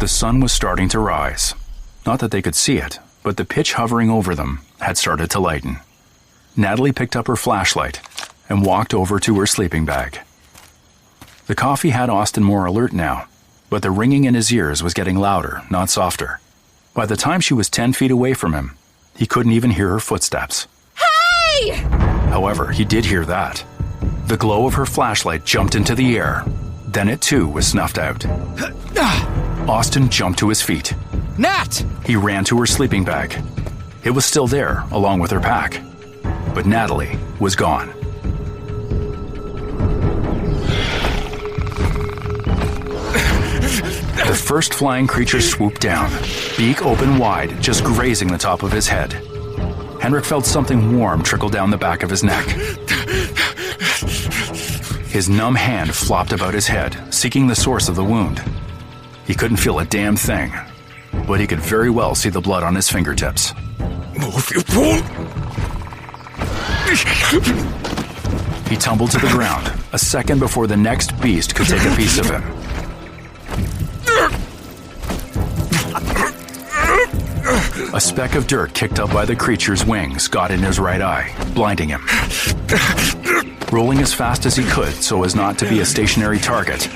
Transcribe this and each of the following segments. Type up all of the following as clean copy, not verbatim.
The sun was starting to rise. Not that they could see it, but the pitch hovering over them had started to lighten. Natalie picked up her flashlight and walked over to her sleeping bag. The coffee had Austin more alert now, but the ringing in his ears was getting louder, not softer. By the time she was 10 feet away from him, he couldn't even hear her footsteps. Hey! However, he did hear that. The glow of her flashlight jumped into the air. Then it too was snuffed out. Austin jumped to his feet. Nat! He ran to her sleeping bag. It was still there, along with her pack. But Natalie was gone. The first flying creature swooped down, beak open wide, just grazing the top of his head. Henrik felt something warm trickle down the back of his neck. His numb hand flopped about his head, seeking the source of the wound. He couldn't feel a damn thing, but he could very well see the blood on his fingertips. Move, you fool! He tumbled to the ground, a second before the next beast could take a piece of him. A speck of dirt kicked up by the creature's wings got in his right eye, blinding him. Rolling as fast as he could so as not to be a stationary target,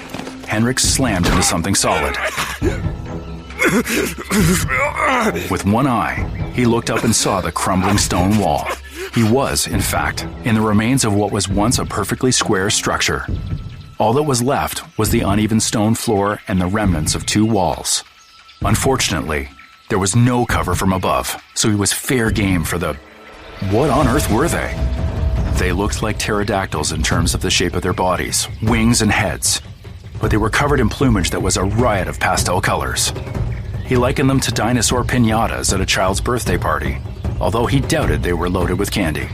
Henrik slammed into something solid. With one eye, he looked up and saw the crumbling stone wall. He was, in fact, in the remains of what was once a perfectly square structure. All that was left was the uneven stone floor and the remnants of two walls. Unfortunately, there was no cover from above, so he was fair game for the... What on earth were they? They looked like pterodactyls in terms of the shape of their bodies, wings and heads, but they were covered in plumage that was a riot of pastel colors. He likened them to dinosaur piñatas at a child's birthday party, although he doubted they were loaded with candy.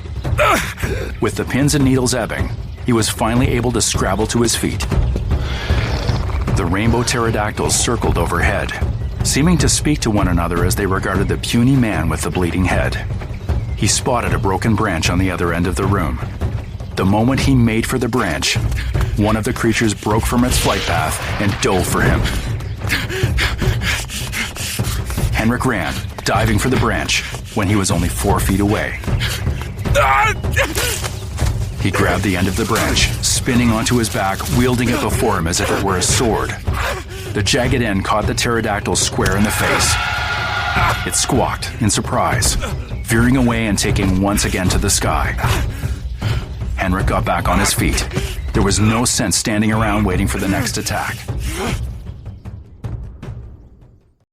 With the pins and needles ebbing, he was finally able to scrabble to his feet. The rainbow pterodactyls circled overhead, seeming to speak to one another as they regarded the puny man with the bleeding head. He spotted a broken branch on the other end of the room. The moment he made for the branch, one of the creatures broke from its flight path and dove for him. Henrik ran, diving for the branch, when he was only 4 feet away. He grabbed the end of the branch, spinning onto his back, wielding it before him as if it were a sword. The jagged end caught the pterodactyl square in the face. It squawked in surprise, veering away and taking once again to the sky. Henrik got back on his feet. There was no sense standing around waiting for the next attack.